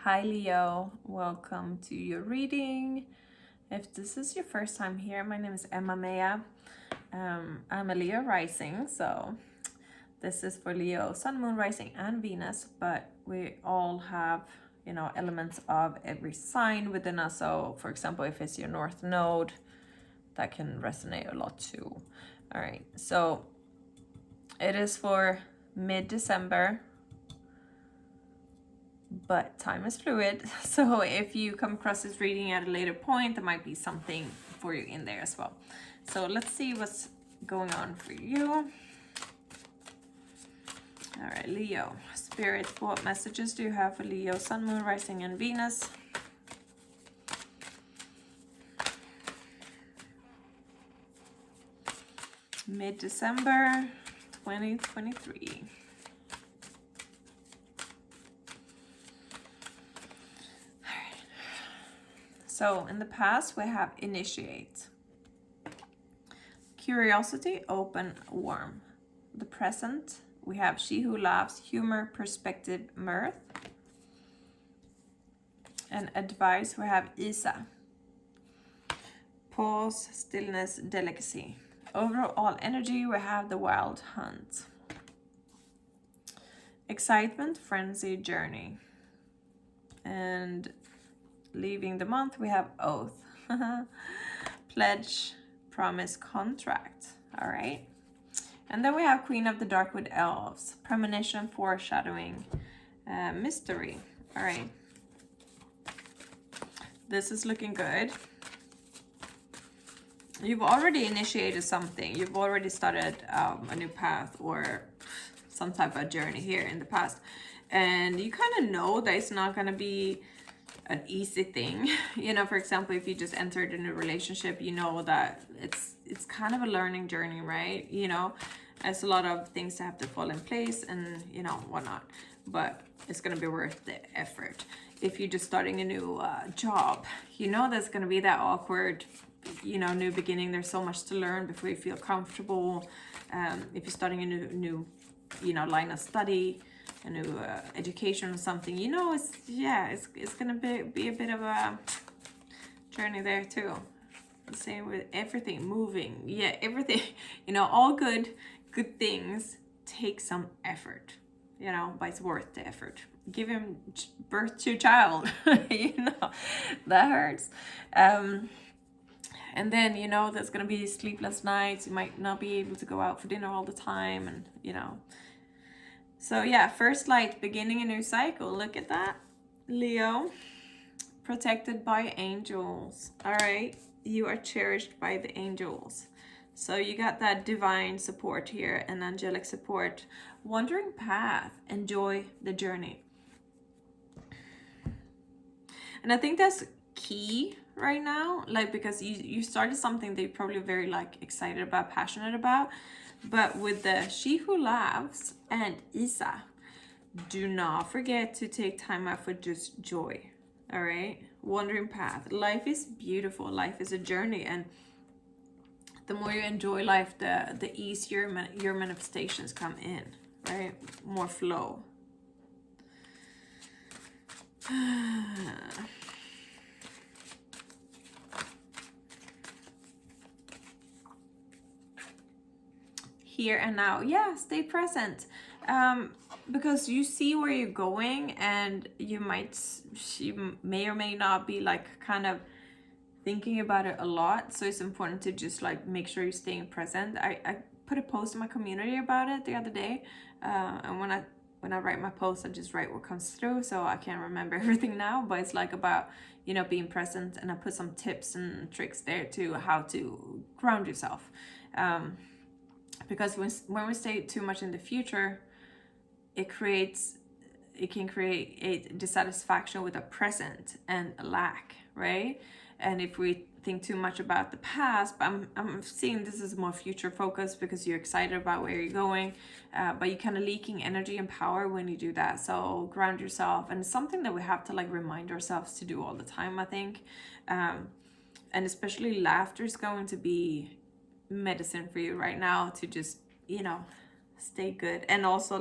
Hi Leo, welcome to your reading. If this is your first time here, my name is Mejah. I'm a Leo rising, so this is for Leo, Sun, Moon, Rising, and Venus, but we all have, elements of every sign within us. So, for example, if it's your North Node, that can resonate a lot too. All right, so it is for mid-December, but time is fluid. So if you come across this reading at a later point, there might be something for you in there as well. So let's see what's going on for you. All right, Leo. Spirit, what messages do you have for Leo, Sun, Moon, Rising, and Venus? Mid-December 2023. So in the past, we have initiate, curiosity, open, warm. The present, we have she who laughs, humor, perspective, mirth. And advice, we have Isa, pause, stillness, delicacy. Overall energy, we have the wild hunt. Excitement, frenzy, journey. And leaving the month, we have oath, pledge, promise, contract. All right. And then we have Queen of the Dark with elves, premonition, foreshadowing, mystery. All right. This is looking good. You've already initiated something. You've already started a new path or some type of journey here in the past. And you kind of know that it's not going to be an easy thing. For example, if you just entered a new relationship, you know that it's kind of a learning journey, right? There's a lot of things that have to fall in place and, whatnot. But it's going to be worth the effort. If you're just starting a new job, there's going to be that awkward, new beginning. There's so much to learn before you feel comfortable. If you're starting a new line of study, a new education or something, it's gonna be a bit of a journey there too. The same with everything, moving, everything, all good things take some effort, but it's worth the effort. Giving birth to a child, that hurts. And then, there's gonna be sleepless nights. You might not be able to go out for dinner all the time, and So yeah, first light, beginning a new cycle. Look at that, Leo. Protected by angels. All right, you are cherished by the angels. So you got that divine support here and angelic support. Wandering path, enjoy the journey. And I think that's key right now, because you started something that you're probably very excited about, passionate about. But with the she who laughs and Isa, do not forget to take time out for just joy. All right, wandering path. Life is beautiful. Life is a journey, and the more you enjoy life, the easier your manifestations come in. Right, more flow. Here and now. Yeah, stay present. Because you see where you're going, and you may or may not be kind of thinking about it a lot. So it's important to just make sure you're staying present. I put a post in my community about it the other day. And when I write my post, I just write what comes through. So I can't remember everything now, but it's about, being present. And I put some tips and tricks there to how to ground yourself. Because when we stay too much in the future, it can create a dissatisfaction with the present and a lack, right? And if we think too much about the past, but I'm seeing this as more future focused because you're excited about where you're going, but you're kind of leaking energy and power when you do that. So ground yourself, and it's something that we have to remind ourselves to do all the time, I think. And especially laughter is going to be medicine for you right now to just stay good, and also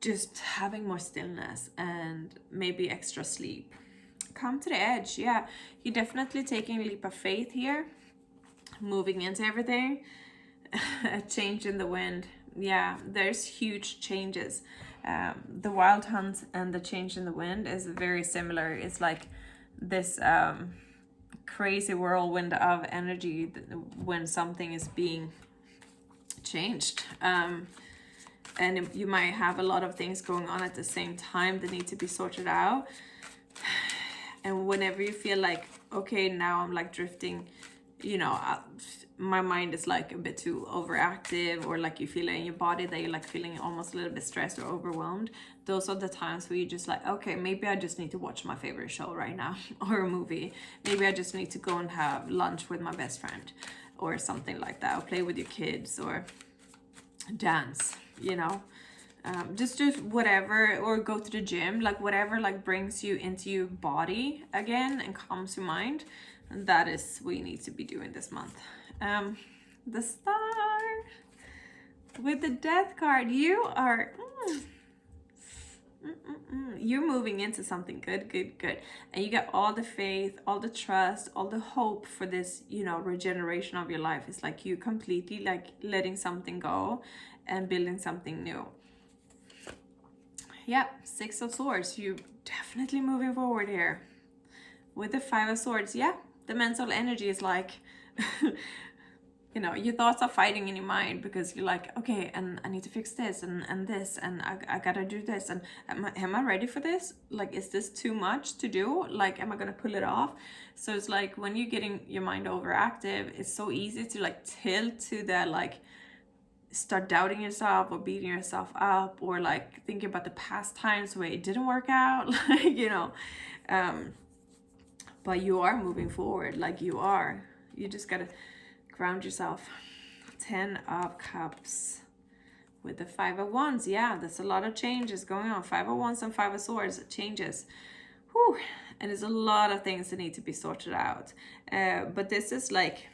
just having more stillness and maybe extra sleep. Come to the edge. Yeah, you're definitely taking a leap of faith here, moving into everything. A change in the wind. Yeah, there's huge changes. The wild hunt and the change in the wind is very similar. It's like this crazy whirlwind of energy when something is being changed. And you might have a lot of things going on at the same time that need to be sorted out. And whenever you feel like, okay, now I'm like drifting, you know, my mind is like a bit too overactive, or like you feel it in your body that you're like feeling almost a little bit stressed or overwhelmed, those are the times where you just like, okay, maybe I just need to watch my favorite show right now or a movie. Maybe I just need to go and have lunch with my best friend or something like that, or play with your kids or dance, you know. Just do whatever, or go to the gym, like whatever like brings you into your body again and calms your mind. And that is what you need to be doing this month. The star with the death card, you are you're moving into something good, and you get all the faith, all the trust, all the hope for this, you know, regeneration of your life. It's like you completely like letting something go and building something new. Yeah, Six of Swords, you definitely moving forward here. With the Five of Swords, yeah, the mental energy is like you know, your thoughts are fighting in your mind because you're like, okay, and I need to fix this and this, and I gotta do this, and am I ready for this? Like, is this too much to do? Like, am I gonna pull it off? So it's like when you're getting your mind overactive, it's so easy to like tilt to that, like start doubting yourself or beating yourself up, or like thinking about the past times where it didn't work out, like, you know. But you are moving forward, like you just gotta ground yourself. 10 of Cups with the 5 of Wands. Yeah, there's a lot of changes going on. 5 of Wands and 5 of Swords, changes. Whew. And there's a lot of things that need to be sorted out. But this is like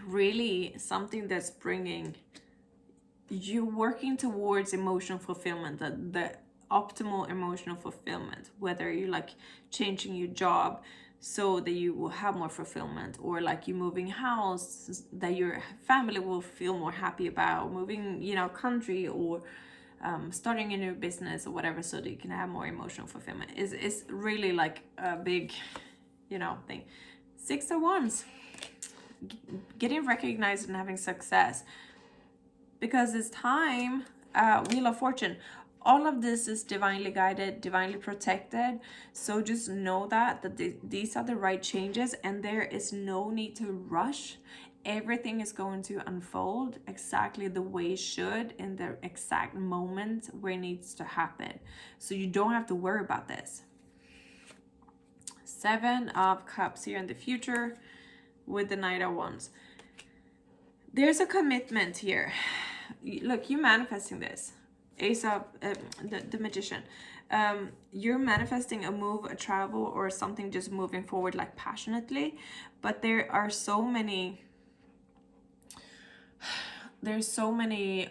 really something that's bringing you working towards emotional fulfillment, the optimal emotional fulfillment, whether you're like changing your job so that you will have more fulfillment, or like you moving house that your family will feel more happy about, moving, you know, country, or starting a new business or whatever, so that you can have more emotional fulfillment. Is really like a big, you know, thing. 6 of Wands, getting recognized and having success, because it's time. Wheel of Fortune, all of this is divinely guided, divinely protected. So just know that these are the right changes, and there is no need to rush. Everything is going to unfold exactly the way it should, in the exact moment where it needs to happen. So you don't have to worry about this. 7 of Cups here in the future with the Knight of Wands. There's a commitment here. Look, you're manifesting this. Ace of the Magician. You're manifesting a move, a travel, or something just moving forward like passionately. But there's so many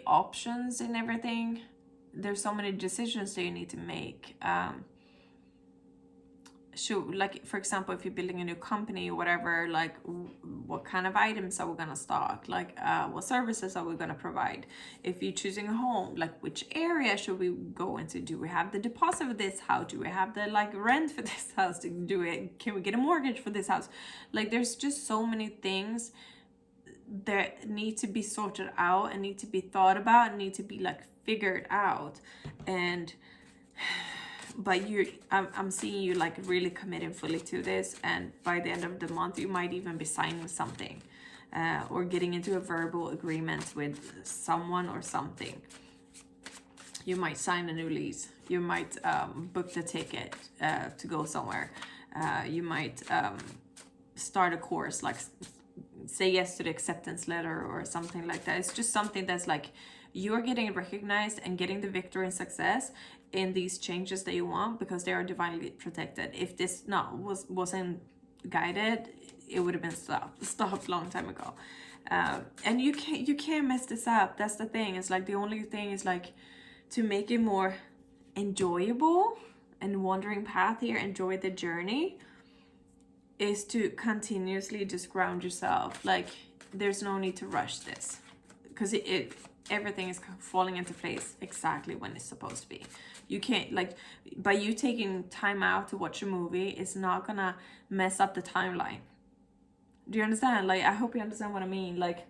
options in everything. There's so many decisions that you need to make. Like, for example, if you're building a new company or whatever, like what kind of items are we gonna stock, like what services are we gonna provide? If you're choosing a home, like which area should we go into? Do we have the deposit for this house? Do we have the like rent for this house? Can we get a mortgage for this house? Like, there's just so many things that need to be sorted out and need to be thought about and need to be like figured out. And but I'm seeing you like really committing fully to this, and by the end of the month you might even be signing something, or getting into a verbal agreement with someone or something. You might sign a new lease. You might book the ticket to go somewhere. You might start a course, like say yes to the acceptance letter or something like that. It's just something that's like you're getting recognized and getting the victory and success in these changes that you want, because they are divinely protected. If this wasn't guided, it would have been stopped long time ago. And you can't mess this up. That's the thing. It's like the only thing is like to make it more enjoyable and wandering path here, enjoy the journey, is to continuously just ground yourself. Like, there's no need to rush this, because everything is falling into place exactly when it's supposed to be. You can't, like, by you taking time out to watch a movie, it's not gonna mess up the timeline. Do you understand? Like, I hope you understand what I mean. Like,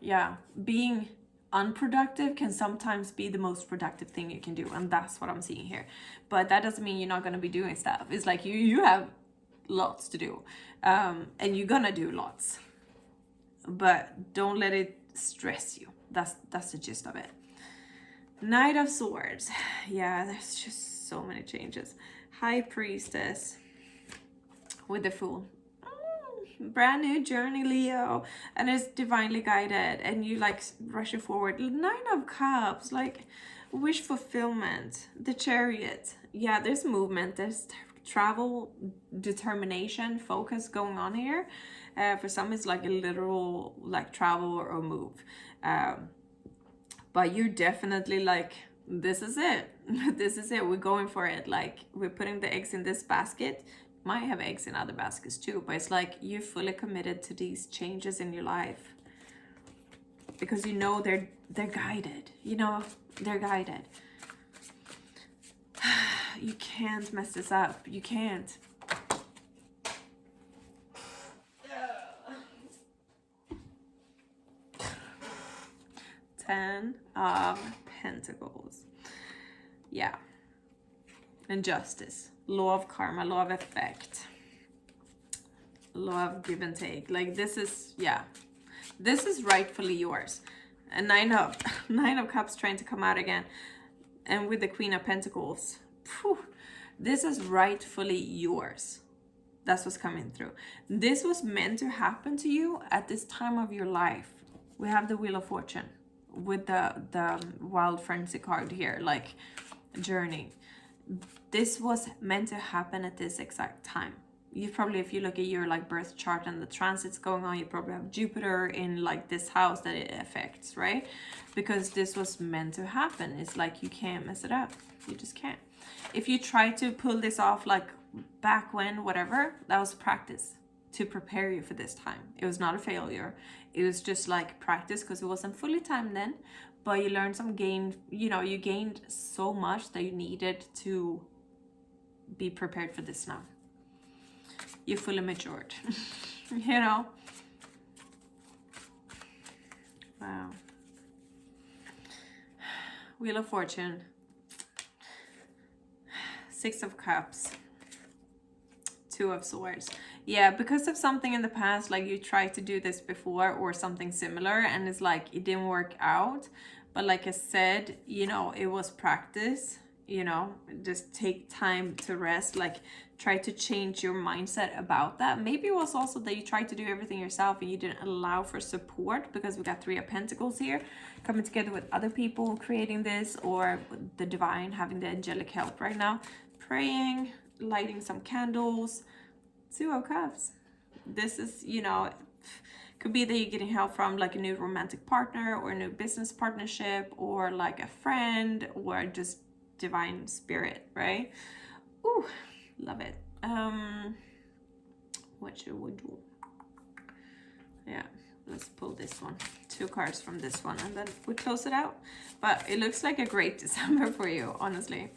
yeah, being unproductive can sometimes be the most productive thing you can do, and that's what I'm seeing here. But that doesn't mean you're not going to be doing stuff. It's like you have lots to do, and you're gonna do lots, but don't let it stress you. That's the gist of it. Knight of Swords. Yeah, there's just so many changes. High Priestess with the Fool. Brand new journey, Leo, and it's divinely guided, and you like rushing forward. Nine of Cups, like wish fulfillment. The Chariot. Yeah, there's movement, there's travel, determination, focus going on here. For some it's like a literal like travel or move, but you're definitely like, this is it. This is it, we're going for it. Like, we're putting the eggs in this basket. Might have eggs in other baskets too, but it's like you're fully committed to these changes in your life, because you know they're guided. You know they're guided. You can't mess this up. You can't. Ten of Pentacles. Yeah. And Justice. Law of karma, law of effect, law of give and take. Like, this is, yeah, this is rightfully yours. And nine of Cups trying to come out again, and with the Queen of Pentacles, this is rightfully yours. That's what's coming through. This was meant to happen to you at this time of your life. We have the Wheel of Fortune with the Wild Frenzy card here, like journey. This was meant to happen at this exact time. You probably, if you look at your like birth chart and the transits going on, you probably have Jupiter in like this house that it affects, right? Because this was meant to happen. It's like you can't mess it up. You just can't. If you try to pull this off like back when, whatever, that was practice to prepare you for this time. It was not a failure. It was just like practice, because it wasn't fully timed then, but you learned some you gained so much that you needed to be prepared for this now. You fully matured. You know. Wow. Wheel of Fortune. Six of Cups. Two of Swords. Yeah, because of something in the past, like you tried to do this before or something similar, and it's like it didn't work out. But like I said, it was practice. Just take time to rest. Like, try to change your mindset about that. Maybe it was also that you tried to do everything yourself and you didn't allow for support, because we got Three of Pentacles here, coming together with other people creating this, or the divine having the angelic help right now, praying, lighting some candles. Two of Cups. This is, could be that you're getting help from like a new romantic partner or a new business partnership, or like a friend, or just divine spirit, right? Ooh, love it. What should we do? Yeah, let's pull this one. Two cards from this one, and then we close it out. But it looks like a great December for you, honestly.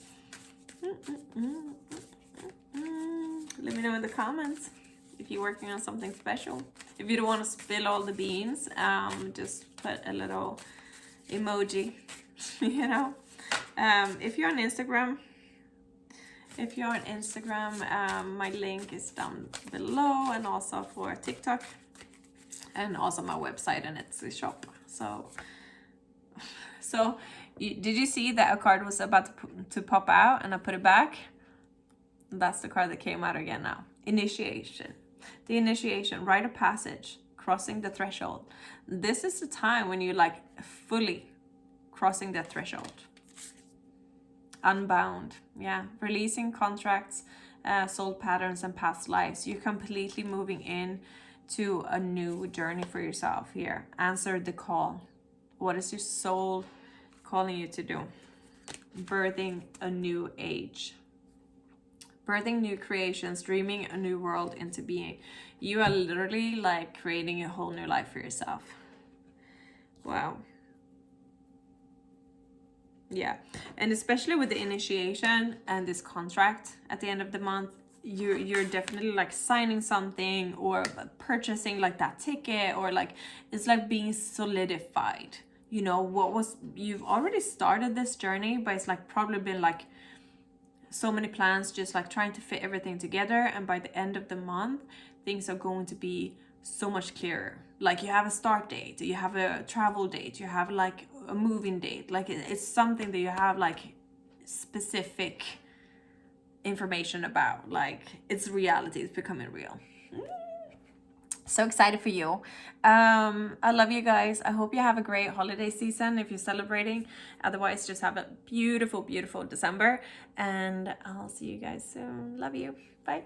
Let me know in the comments if you're working on something special. If you don't want to spill all the beans, just put a little emoji, If you're on Instagram, my link is down below, and also for TikTok, and also my website and Etsy shop. So did you see that a card was about to pop out and I put it back? That's the card that came out again now. Initiation. The initiation, rite of passage, crossing the threshold. This is the time when you like fully crossing the threshold. Unbound. Yeah. Releasing contracts, soul patterns, and past lives. You're completely moving in to a new journey for yourself here. Answer the call. What is your soul calling you to do. Birthing a new age. Birthing new creations, dreaming a new world into being. You are literally like creating a whole new life for yourself. Wow. Yeah, and especially with the initiation and this contract at the end of the month, you're definitely like signing something or purchasing like that ticket, or like it's like being solidified. You know, you've already started this journey, but it's like probably been like so many plans just like trying to fit everything together, and by the end of the month things are going to be so much clearer. Like you have a start date, you have a travel date, you have like a moving date, like it's something that you have like specific information about, like it's reality, it's becoming real. So excited for you. I love you guys. I hope you have a great holiday season if you're celebrating. Otherwise, just have a beautiful, beautiful December, and I'll see you guys soon. Love you. Bye.